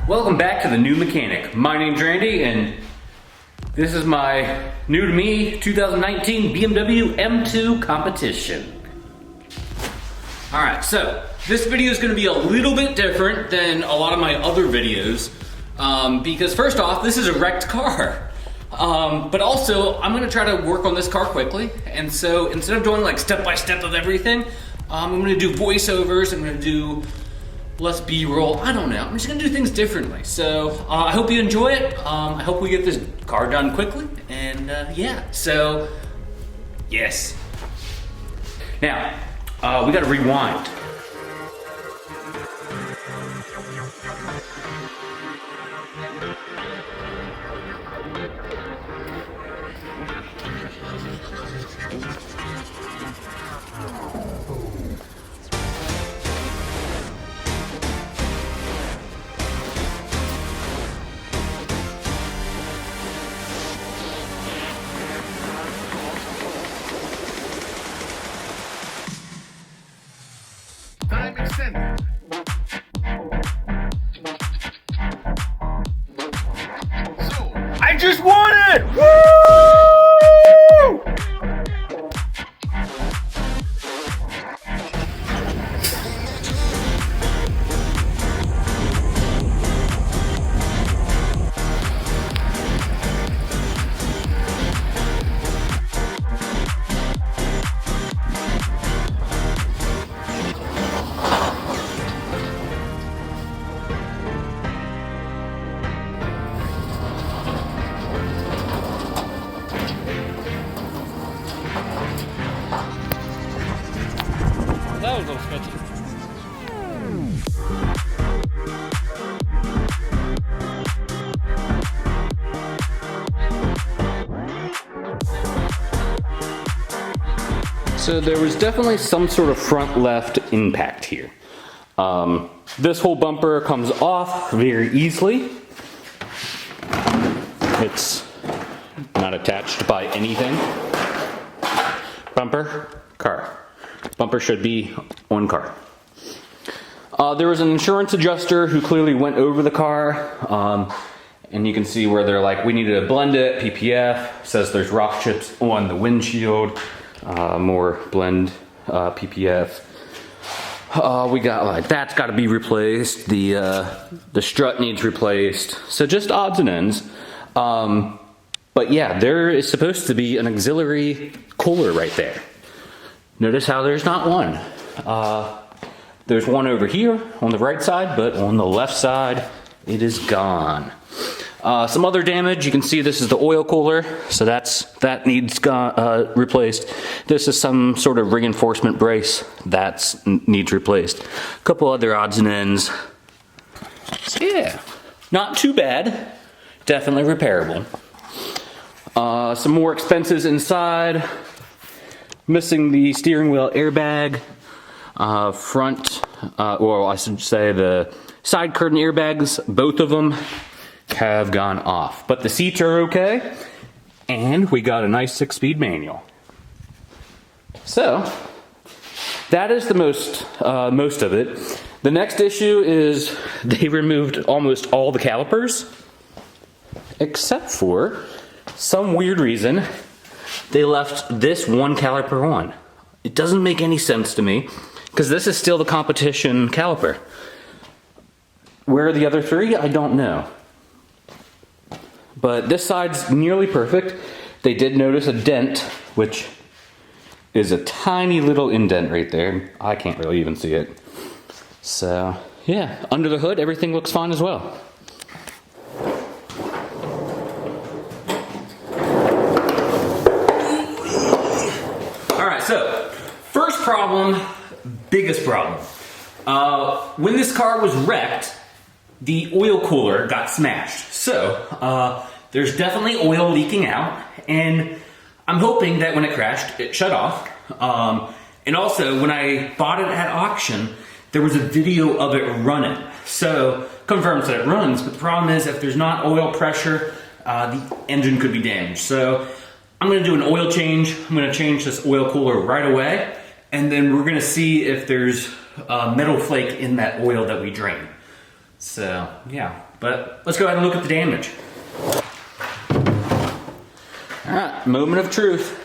Welcome back to The New Mechanic. My name's Randy, and this is my new to me 2019 BMW M2 Competition. Alright, so this video is going to be a little bit different than a lot of my other videos because first off, this is a wrecked car. But also, I'm going to try to work on this car quickly, and so instead of doing like step-by-step of everything, I'm going to do voiceovers, I'm going to do less B-roll, I don't know. I'm just gonna do things differently. So I hope you enjoy it. I hope we get this car done quickly. And yeah, so yes. Now, we gotta rewind. Time extended. So, I just won it! Woo! That was a little sketchy. So there was definitely some sort of front left impact here. This whole bumper comes off very easily. It's not attached by anything. Bumper, car. Bumper should be on car. There was an insurance adjuster who clearly went over the car, and you can see where they're like, we needed to blend it, PPF, says there's rock chips on the windshield, more blend PPF. We got like, that's gotta be replaced, the strut needs replaced, so just odds and ends. But yeah, there is supposed to be an auxiliary cooler right there. Notice how there's not one. There's one over here on the right side, but on the left side, it is gone. Some other damage, you can see this is the oil cooler, so that needs replaced. This is some sort of reinforcement brace that needs replaced. A couple other odds and ends. So yeah, not too bad. Definitely repairable. Some more expenses inside. Missing the steering wheel airbag, front, well, I should say the side curtain airbags, both of them have gone off. But the seats are okay, and we got a nice 6-speed manual. So, that is the most of it. The next issue is they removed almost all the calipers, except for some weird reason. They left this one caliper on. It doesn't make any sense to me, because this is still the competition caliper. Where are the other three? I don't know. But this side's nearly perfect. They did notice a dent, which is a tiny little indent right there. I can't really even see it. So, yeah, under the hood, everything looks fine as well. So, first problem, biggest problem. When this car was wrecked, the oil cooler got smashed. So, there's definitely oil leaking out, and I'm hoping that when it crashed, it shut off. And also, when I bought it at auction, there was a video of it running. So, confirms that it runs, but the problem is if there's not oil pressure, the engine could be damaged. So, I'm gonna do an oil change. I'm gonna change this oil cooler right away, and then we're gonna see if there's metal flake in that oil that we drain. So, yeah, But let's go ahead and look at the damage. All right, moment of truth.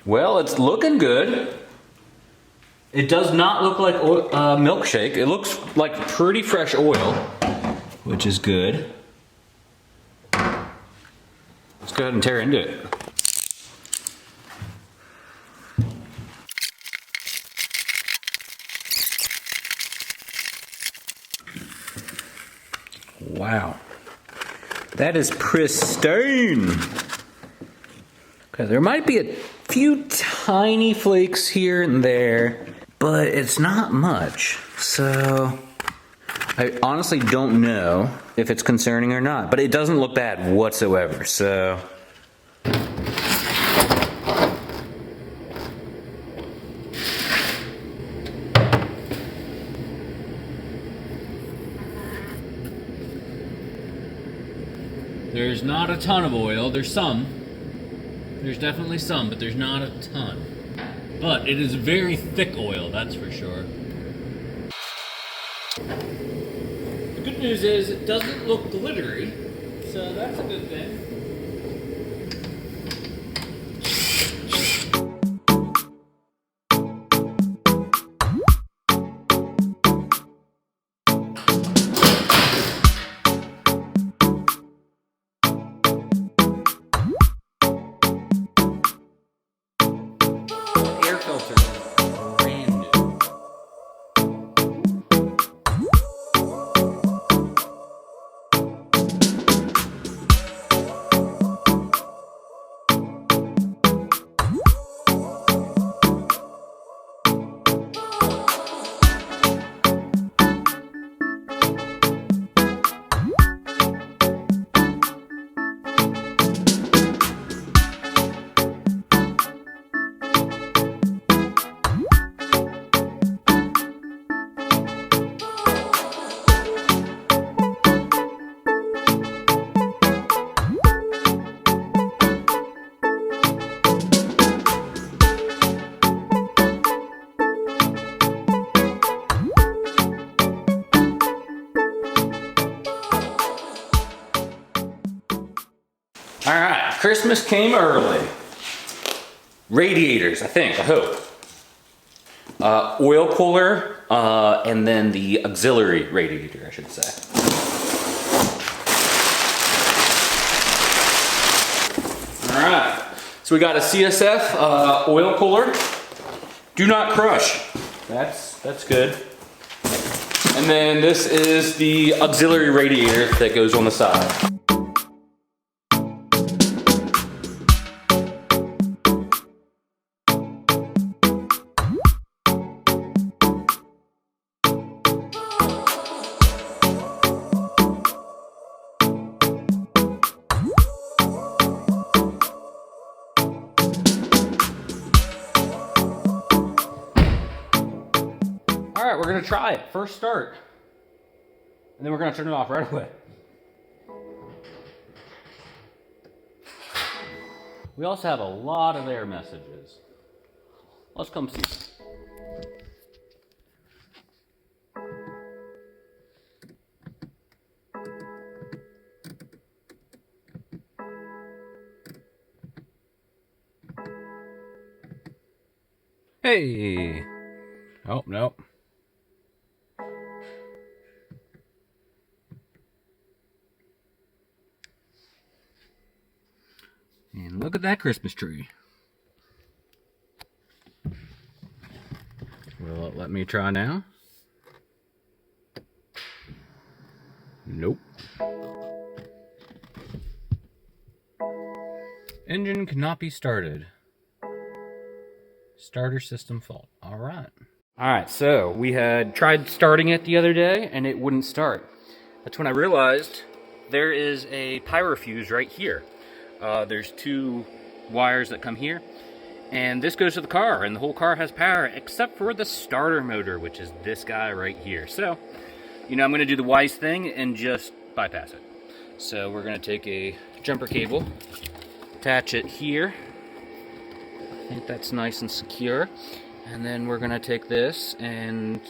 Well, it's looking good. It does not look like milkshake. It looks like pretty fresh oil, which is good. Let's go ahead and tear into it. Wow. That is pristine. Okay, there might be a few tiny flakes here and there, but it's not much. So I honestly don't know if it's concerning or not, but it doesn't look bad whatsoever. So there's not a ton of oil. There's some. There's definitely some, but there's not a ton. But it is very thick oil, that's for sure. The good news is it doesn't look glittery, so that's a good thing. Air filter is brand new. All right, Christmas came early. Radiators, I hope. Oil cooler, and then the auxiliary radiator, I should say. All right, so we got a CSF oil cooler. Do not crush. That's good. And then this is the auxiliary radiator that goes on the side. All right, we're gonna try it. First start. And then we're gonna turn it off right away. We also have a lot of error messages. Let's come see. Hey. Oh, no. And look at that Christmas tree. Will it let me try now? Nope. Engine cannot be started. Starter system fault. All right. All right, so we had tried starting it the other day and it wouldn't start. That's when I realized there is a pyro fuse right here. There's two wires that come here, and this goes to the car, and the whole car has power except for the starter motor, which is this guy right here. So, you know, I'm gonna do the wise thing and just bypass it. So we're gonna take a jumper cable, attach it here. I think that's nice and secure. And then we're gonna take this and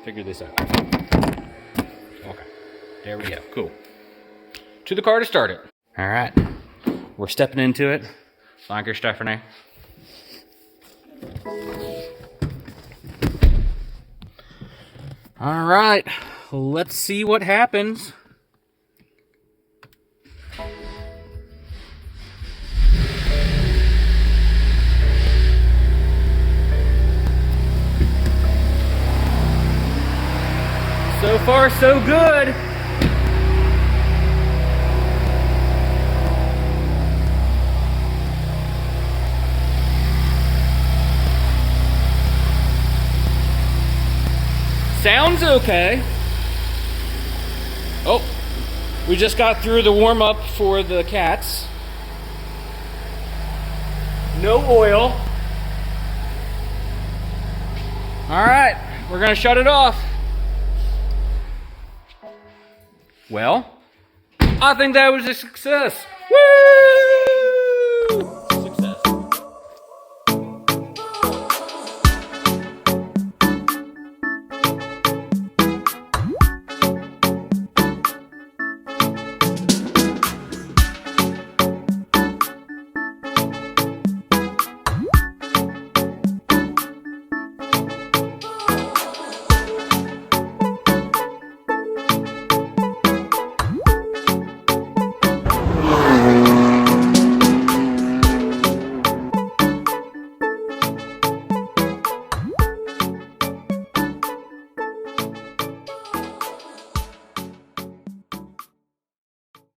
figure this out. Okay, there we go, cool. To the car to start it. All right, we're stepping into it. Thank you, Stephanie. All right, let's see what happens. So far, so good. Sounds okay. Oh, we just got through the warm-up for the cats. No oil. All right, we're gonna shut it off. Well, I think that was a success. Woo!